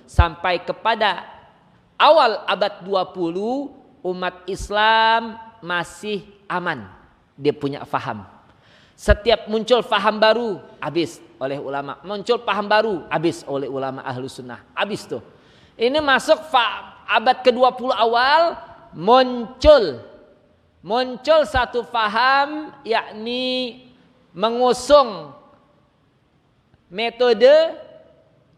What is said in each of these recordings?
sampai kepada awal abad 20 umat Islam masih aman. Dia punya faham. Setiap muncul faham baru, habis oleh ulama. Muncul paham baru, habis oleh ulama Ahlus Sunnah. Habis tuh. Ini masuk abad ke-20 awal, muncul satu faham, yakni mengusung metode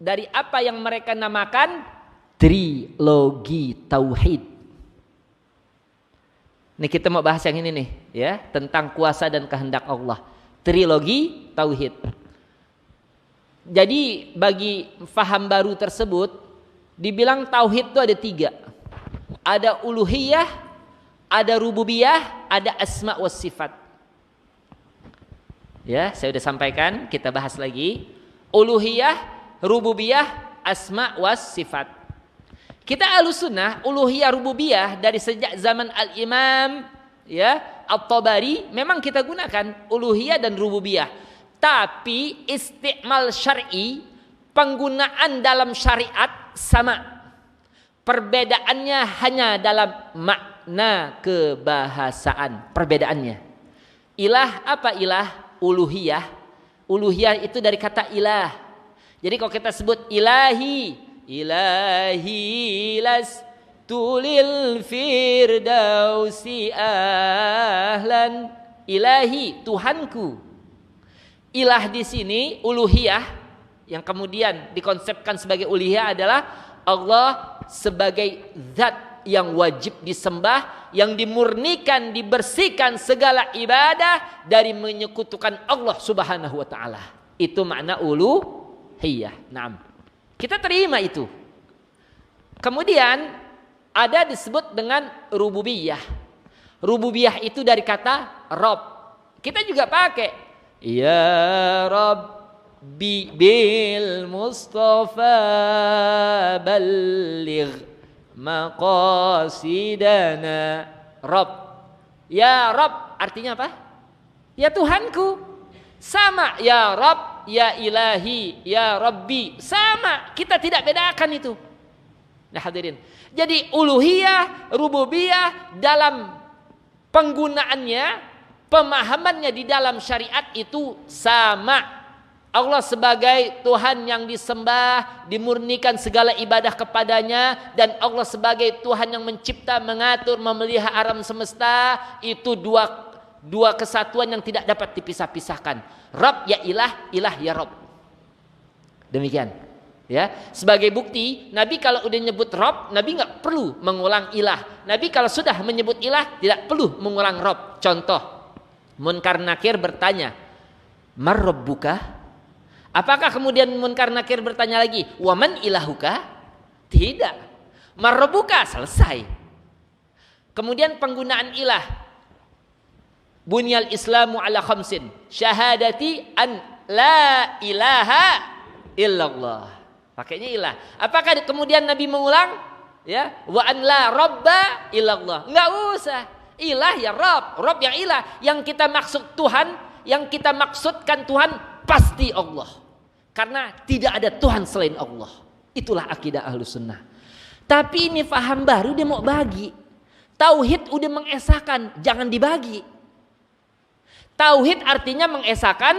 dari apa yang mereka namakan trilogi tauhid. Nih kita mau bahas yang ini nih, ya, tentang kuasa dan kehendak Allah. Trilogi tauhid. Jadi bagi faham baru tersebut dibilang tauhid itu ada 3. Ada uluhiyah, ada rububiyah, ada asma was sifat. Ya, saya sudah sampaikan, kita bahas lagi. Uluhiyah, rububiyah, asma was sifat. Kita Ahlus Sunnah uluhiyah rububiyah dari sejak zaman Al-Imam ya At-Tabari memang kita gunakan uluhiyah dan rububiyah. Tapi istimal syar'i, penggunaan dalam syariat sama. Perbedaannya hanya dalam makna kebahasaan. Perbedaannya. Ilah apa ilah? Uluhiyah. Uluhiyah itu dari kata ilah. Jadi kalau kita sebut ilahi las tulil firdausi ahlan. Ilahi, Tuhanku. Ilah di sini uluhiyah yang kemudian dikonsepkan sebagai uluhiyah adalah Allah sebagai zat yang wajib disembah, yang dimurnikan, dibersihkan segala ibadah dari menyekutukan Allah Subhanahu wa taala. Itu makna uluhiyah. Naam. Kita terima itu. Kemudian ada disebut dengan rububiyah. Rububiyah itu dari kata Rabb. Kita juga pakai ya Rabbi bil Mustafa balligh maqasidana. Rabb. Ya Rabb artinya apa? Ya Tuhanku. Sama ya Rabb, ya Ilahi, ya Rabbi. Sama, kita tidak bedakan itu. Nah hadirin. Jadi uluhiyah, rububiyah dalam penggunaannya, pemahamannya di dalam syariat itu sama. Allah sebagai Tuhan yang disembah, dimurnikan segala ibadah kepadanya, dan Allah sebagai Tuhan yang mencipta, mengatur, memelihara alam semesta. Itu dua kesatuan yang tidak dapat dipisah-pisahkan. Rabb ya ilah, ilah ya Rabb. Demikian. Ya, sebagai bukti, Nabi kalau udah nyebut Rabb, Nabi nggak perlu mengulang ilah. Nabi kalau sudah menyebut ilah, tidak perlu mengulang Rabb. Contoh, Munkar Nakir bertanya, "Mar Rabbuka?" Apakah kemudian Munkar Nakir bertanya lagi, "Wa man ilahuka?" Tidak. Mar Rabbuka selesai. Kemudian penggunaan ilah. Bunyal Islamu ala khamsin. Syahadati an la ilaha illallah. Pakainya ilah. Apakah kemudian Nabi mengulang? Ya, wa an la rabba illallah. Enggak usah. Ilah ya Rabb, Rabb yang ilah. Yang kita maksud Tuhan, yang kita maksudkan Tuhan pasti Allah. Karena tidak ada Tuhan selain Allah. Itulah akidah Ahlus Sunnah. Tapi ini faham baru dia mau bagi. Tauhid udah mengesahkan, jangan dibagi. Tauhid artinya mengesahkan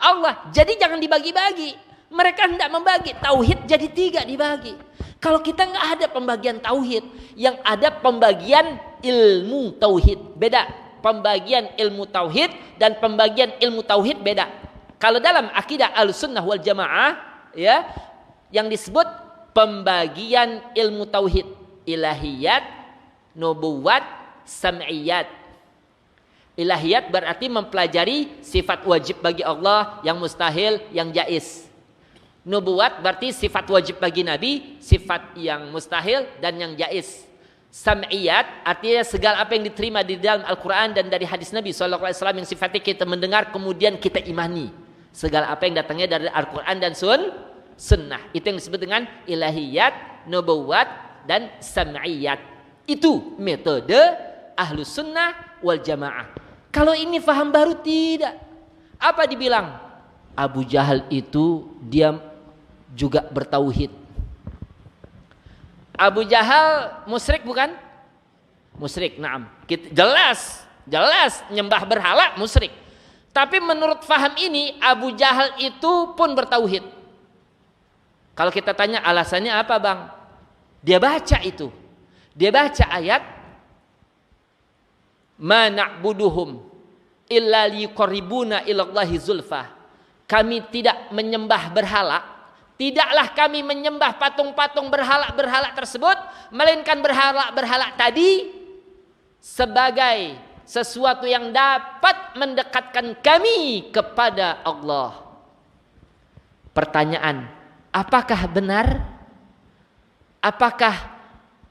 Allah. Jadi jangan dibagi-bagi. Mereka hendak membagi. Tauhid jadi 3 dibagi. Kalau kita nggak ada pembagian tauhid, yang ada pembagian ilmu tauhid. Beda. Pembagian ilmu tauhid dan pembagian ilmu tauhid beda. Kalau dalam akidah Ahlussunnah wal Jamaah, ya, yang disebut pembagian ilmu tauhid, ilahiyat, nubuwat, sam'iyat. Ilahiyat berarti mempelajari sifat wajib bagi Allah, yang mustahil, yang jaiz. Nubuwat berarti sifat wajib bagi Nabi, sifat yang mustahil dan yang jaiz. Sam'iyat artinya segala apa yang diterima di dalam Al-Quran dan dari hadis Nabi SAW yang sifatnya kita mendengar kemudian kita imani. Segala apa yang datangnya dari Al-Quran dan sunnah. Itu yang disebut dengan ilahiyat, nubuwat, dan sam'iyat. Itu metode Ahlus Sunnah wal Jamaah. Kalau ini faham baru tidak. Apa dibilang? Abu Jahal itu dia juga bertauhid. Abu Jahal musyrik bukan? Musyrik, na'am. Jelas nyembah berhala musyrik. Tapi menurut faham ini Abu Jahal itu pun bertauhid. Kalau kita tanya alasannya apa, Bang? Dia baca itu. Dia baca ayat ma na'buduhum illa liqarribuna ilallahi zulfa. Kami tidak menyembah berhala, tidaklah kami menyembah patung-patung berhala-berhala tersebut, melainkan berhala-berhala tadi sebagai sesuatu yang dapat mendekatkan kami kepada Allah. Pertanyaan, apakah benar? Apakah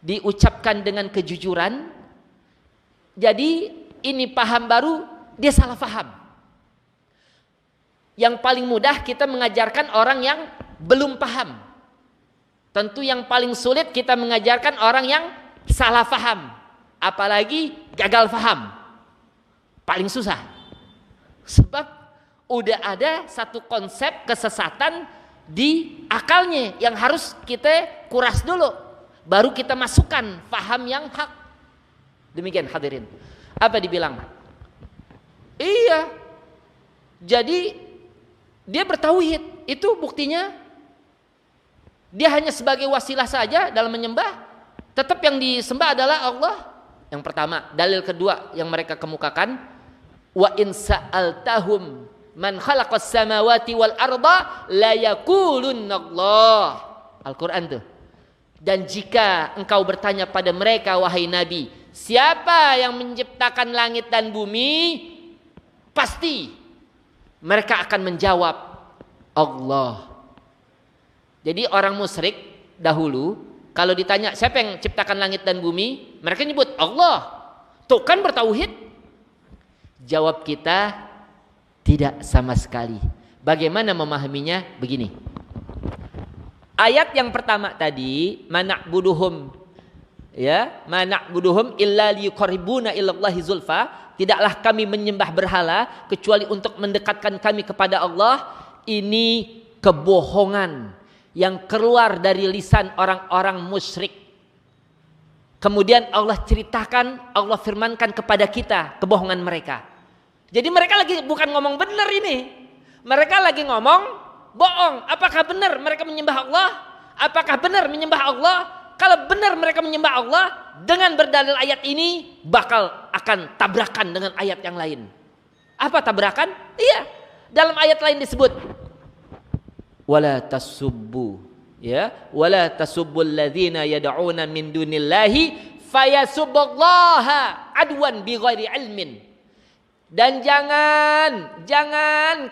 diucapkan dengan kejujuran? Jadi ini paham baru, dia salah paham. Yang paling mudah kita mengajarkan orang yang belum paham. Tentu yang paling sulit kita mengajarkan orang yang salah paham. Apalagi gagal paham. Paling susah. Sebab udah ada satu konsep kesesatan di akalnya yang harus kita kuras dulu. Baru kita masukkan paham yang hak. Demikian hadirin. Apa dibilang? Iya. Jadi dia bertauhid. Itu buktinya dia hanya sebagai wasilah saja dalam menyembah. Tetap yang disembah adalah Allah. Yang pertama. Dalil kedua yang mereka kemukakan, wa in sa'altahum man khalaqas samawati wal arda la yaqulunna Allah. Al-Qur'an tuh. Dan jika engkau bertanya pada mereka wahai Nabi, siapa yang menciptakan langit dan bumi? Pasti mereka akan menjawab Allah. Jadi orang musyrik dahulu kalau ditanya siapa yang ciptakan langit dan bumi, mereka nyebut Allah. Tuh kan bertauhid. Jawab kita tidak sama sekali. Bagaimana memahaminya? Begini. Ayat yang pertama tadi, mana'buduhum, ya, mana'buduhum illa liqarribuna ilallahi zulfa. Tidaklah kami menyembah berhala kecuali untuk mendekatkan kami kepada Allah. Ini kebohongan yang keluar dari lisan orang-orang musyrik. Kemudian Allah ceritakan, Allah firmankan kepada kita kebohongan mereka. Jadi mereka lagi bukan ngomong benar ini. Mereka lagi ngomong bohong. Apakah benar mereka menyembah Allah? Apakah benar menyembah Allah? Kalau benar mereka menyembah Allah, dengan berdalil ayat ini bakal akan tabrakan dengan ayat yang lain. Apa tabrakan? Iya, dalam ayat lain disebut wala tasubbu, ya, wala tasubbul ladzina yad'una min dunillahi fayasubballaha adwan bighairi ilmin. Dan jangan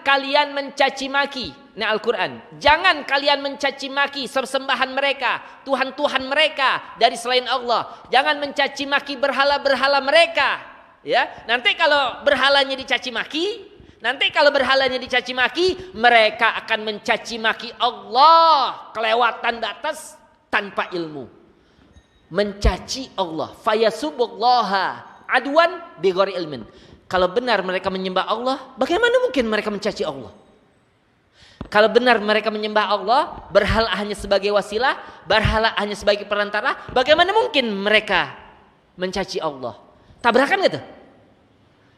kalian mencaci maki. Ini Al-Quran. Jangan kalian mencaci maki sembahan mereka, Tuhan-Tuhan mereka dari selain Allah. Jangan mencaci maki berhala-berhala mereka. Ya, nanti kalau berhalanya dicaci maki, mereka akan mencaci maki Allah kelewatan batas tanpa ilmu. Mencaci Allah. Fayasubullaha adwan bighairi ilmin. Kalau benar mereka menyembah Allah, bagaimana mungkin mereka mencaci Allah? Kalau benar mereka menyembah Allah, berhala hanya sebagai wasilah, berhala hanya sebagai perantara, bagaimana mungkin mereka mencaci Allah? Tabrakan gitu?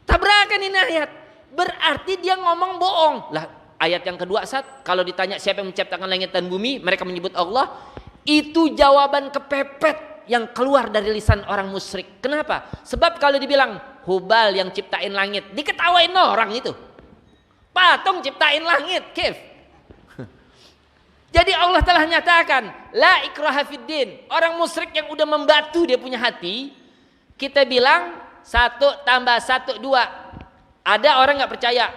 Tabrakan ini ayat. Berarti dia ngomong bohong. Lah, ayat yang kedua kalau ditanya siapa yang menciptakan langit dan bumi, mereka menyebut Allah. Itu jawaban kepepet yang keluar dari lisan orang musyrik. Kenapa? Sebab kalau dibilang Hubal yang ciptain langit, diketawain orang itu. Patung ciptain langit, kif. Jadi Allah telah nyatakan, la ikraha fiddin. Orang musyrik yang udah membatu dia punya hati, kita bilang 1 tambah 1 2. Ada orang nggak percaya,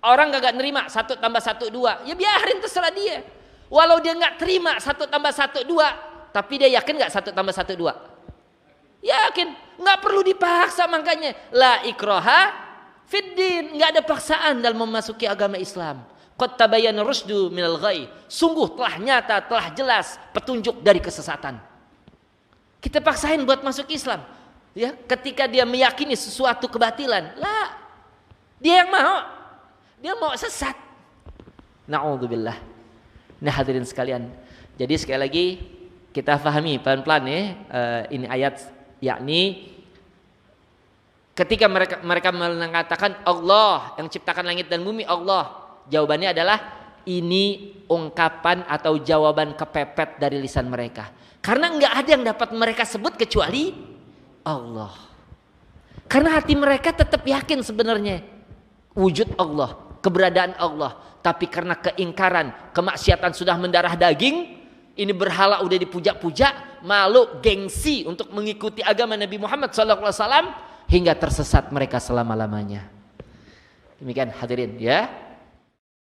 orang gak nerima 1 tambah 1 2. Ya biarin, terserah dia. Walau dia nggak terima 1 tambah 1 2, tapi dia yakin nggak 1 tambah 1 2? Yakin, nggak perlu dipaksa. Makanya la ikraha fiddin, nggak ada paksaan dalam memasuki agama Islam. Qad tabayyana rusdu minal ghai. Sungguh telah nyata, telah jelas petunjuk dari kesesatan. Kita paksain buat masuk Islam, ya, ketika dia meyakini sesuatu kebatilan. Lah, dia yang mau sesat. Na'udzubillah. Nah hadirin sekalian, jadi sekali lagi kita pahami pelan-pelan ya. Ini ayat, yakni ketika mereka mengatakan Allah yang ciptakan langit dan bumi, Allah. Jawabannya adalah ini ungkapan atau jawaban kepepet dari lisan mereka. Karena nggak ada yang dapat mereka sebut kecuali Allah. Karena hati mereka tetap yakin sebenarnya wujud Allah, keberadaan Allah. Tapi karena keingkaran, kemaksiatan sudah mendarah daging, ini berhala udah dipuja-puja, malu, gengsi untuk mengikuti agama Nabi Muhammad SAW, hingga tersesat mereka selama-lamanya. Demikian hadirin ya.